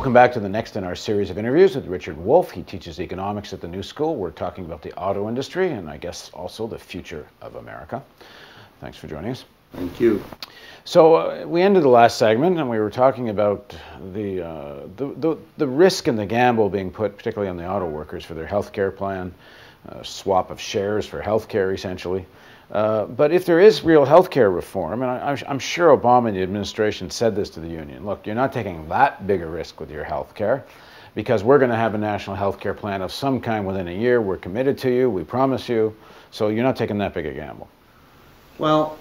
Welcome back to the next in our series of interviews with Richard Wolff. He teaches economics at the New School. We're talking about the auto industry and I guess also the future of America. Thanks for joining us. Thank you. So we ended the last segment and we were talking about the risk and the gamble being put particularly on the auto workers for their health care plan, swap of shares for health care essentially. But if there is real health care reform, and I'm sure Obama and the administration said this to the union, look, you're not taking that big a risk with your health care because we're going to have a national health care plan of some kind within a year. We're committed to you. We promise you. So you're not taking that big a gamble. Well,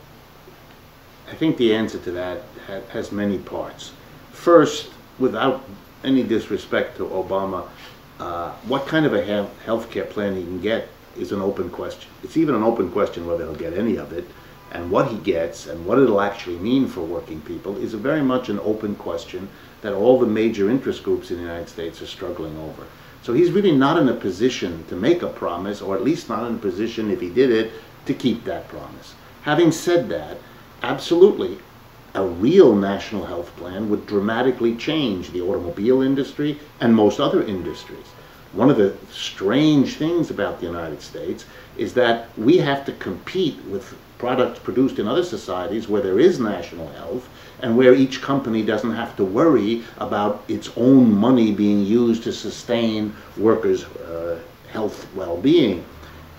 I think the answer to that has many parts. First, without any disrespect to Obama, what kind of a health care plan he can get is an open question. It's even an open question whether he'll get any of it, and what he gets and what it'll actually mean for working people is very much an open question that all the major interest groups in the United States are struggling over. So he's really not in a position to make a promise, or at least not in a position, if he did it, to keep that promise. Having said that, absolutely, a real national health plan would dramatically change the automobile industry and most other industries. One of the strange things about the United States is that we have to compete with products produced in other societies where there is national health and where each company doesn't have to worry about its own money being used to sustain workers' health well-being.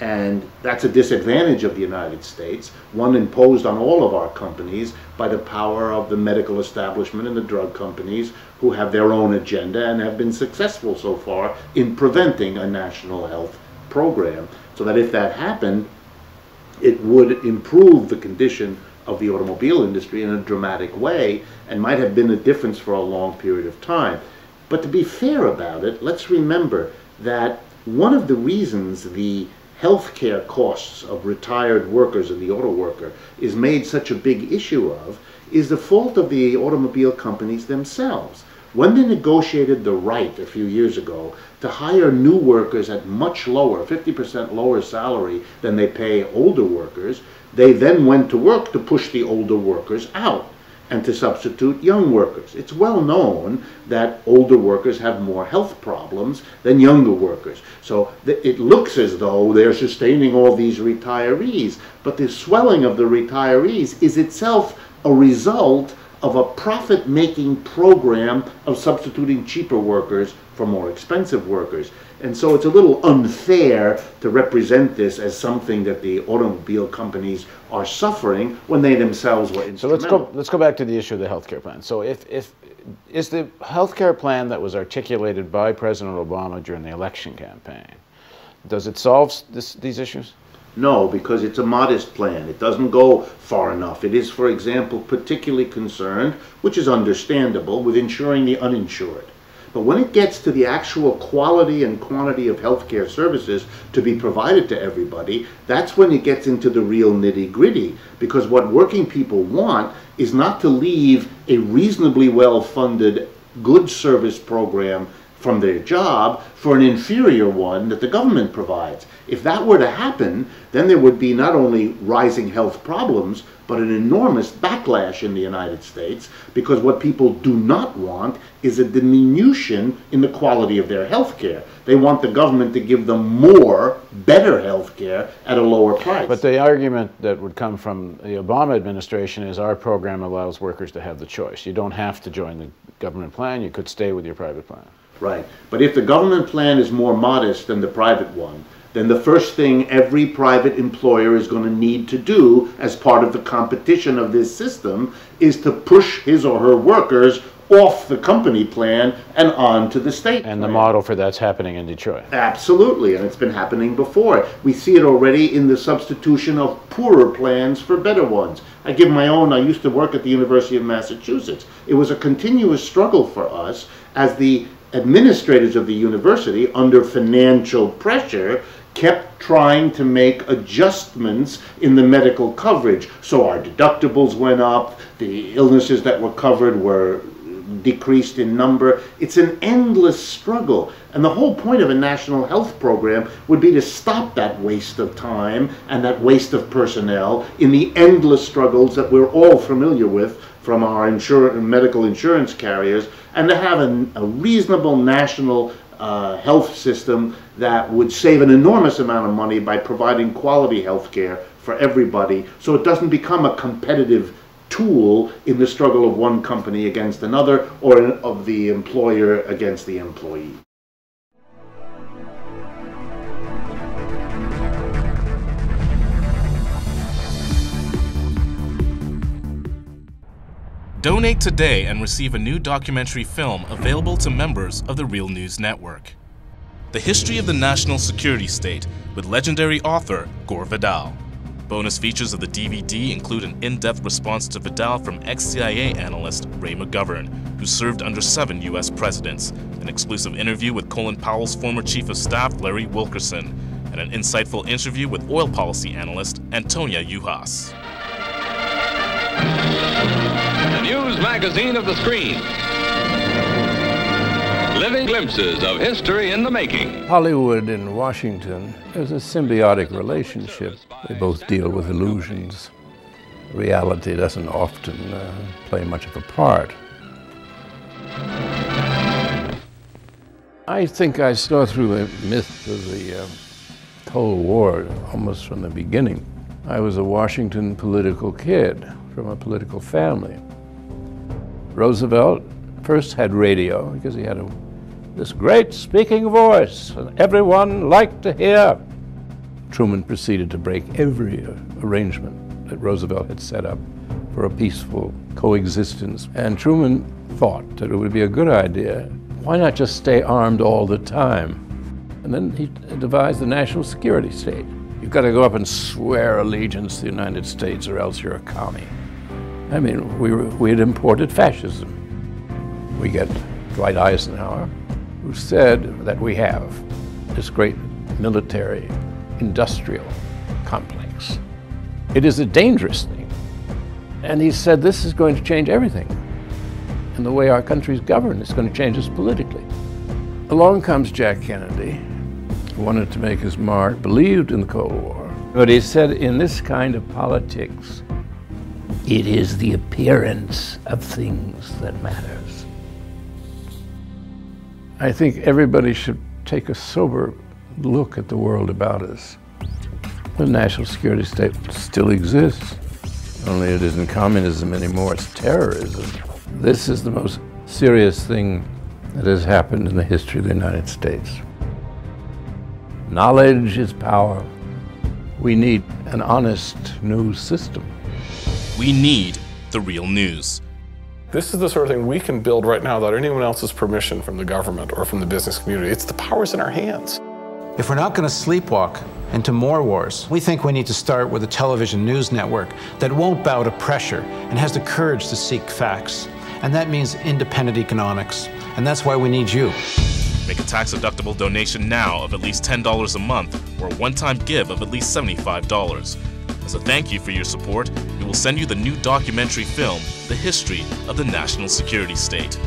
And that's a disadvantage of the United States, one imposed on all of our companies by the power of the medical establishment and the drug companies who have their own agenda and have been successful so far in preventing a national health program. So that if that happened, it would improve the condition of the automobile industry in a dramatic way and might have been a difference for a long period of time. But to be fair about it, let's remember that one of the reasons the healthcare costs of retired workers and the auto worker is made such a big issue of is the fault of the automobile companies themselves. When they negotiated the right a few years ago to hire new workers at much lower, 50% lower salary than they pay older workers, they then went to work to push the older workers out and to substitute young workers. It's well known that older workers have more health problems than younger workers. So it looks as though they're sustaining all these retirees, but the swelling of the retirees is itself a result of a profit-making program of substituting cheaper workers for more expensive workers. And so it's a little unfair to represent this as something that the automobile companies are suffering when they themselves were instrumental. So let's go back to the issue of the healthcare plan. So is the healthcare plan that was articulated by President Obama during the election campaign, does it solve these issues? No, because it's a modest plan. It doesn't go far enough. It is, for example, particularly concerned, which is understandable, with insuring the uninsured. But when it gets to the actual quality and quantity of healthcare services to be provided to everybody, that's when it gets into the real nitty-gritty. Because what working people want is not to leave a reasonably well-funded, good service program from their job for an inferior one that the government provides. If that were to happen, then there would be not only rising health problems, but an enormous backlash in the United States, because what people do not want is a diminution in the quality of their health care. They want the government to give them more, better health care at a lower price. But the argument that would come from the Obama administration is our program allows workers to have the choice. You don't have to join the government plan. You could stay with your private plan. Right. But if the government plan is more modest than the private one, then the first thing every private employer is going to need to do as part of the competition of this system is to push his or her workers off the company plan and on to the state plan. And the model for that's happening in Detroit. Absolutely, and it's been happening before. We see it already in the substitution of poorer plans for better ones. I give my own, I used to work at the University of Massachusetts. It was a continuous struggle for us as the administrators of the university, under financial pressure, kept trying to make adjustments in the medical coverage. So our deductibles went up, the illnesses that were covered were decreased in number. It's an endless struggle. And the whole point of a national health program would be to stop that waste of time and that waste of personnel in the endless struggles that we're all familiar with from our medical insurance carriers, and to have a reasonable national health system that would save an enormous amount of money by providing quality health care for everybody, so it doesn't become a competitive tool in the struggle of one company against another, or of the employer against the employee. Donate today and receive a new documentary film available to members of the Real News Network. The History of the National Security State with legendary author Gore Vidal. Bonus features of the DVD include an in-depth response to Vidal from ex-CIA analyst Ray McGovern, who served under 7 U.S. presidents, an exclusive interview with Colin Powell's former Chief of Staff Larry Wilkerson, and an insightful interview with oil policy analyst Antonia Juhas. The news magazine of the screen. Living glimpses of history in the making. Hollywood and Washington is a symbiotic relationship. They both deal with illusions. Reality doesn't often play much of a part. I think I saw through the myth of the Cold War almost from the beginning. I was a Washington political kid from a political family. Roosevelt first had radio because he had this great speaking voice and everyone liked to hear. Truman proceeded to break every arrangement that Roosevelt had set up for a peaceful coexistence. And Truman thought that it would be a good idea, why not just stay armed all the time? And then he devised the national security state. You've got to go up and swear allegiance to the United States or else you're a commie. I mean, we had imported fascism. We get Dwight Eisenhower, who said that we have this great military industrial complex. It is a dangerous thing. And he said this is going to change everything. And the way our country's governed is going to change us politically. Along comes Jack Kennedy, who wanted to make his mark, believed in the Cold War. But he said, in this kind of politics, it is the appearance of things that matters. I think everybody should take a sober look at the world about us. The national security state still exists, only it isn't communism anymore, it's terrorism. This is the most serious thing that has happened in the history of the United States. Knowledge is power. We need an honest news system. We need the real news. This is the sort of thing we can build right now without anyone else's permission from the government or from the business community. It's the power's in our hands. If we're not going to sleepwalk into more wars, we think we need to start with a television news network that won't bow to pressure and has the courage to seek facts. And that means independent economics. And that's why we need you. Make a tax-deductible donation now of at least $10 a month or a one-time give of at least $75. As a thank you for your support, we will send you the new documentary film, The History of the National Security State.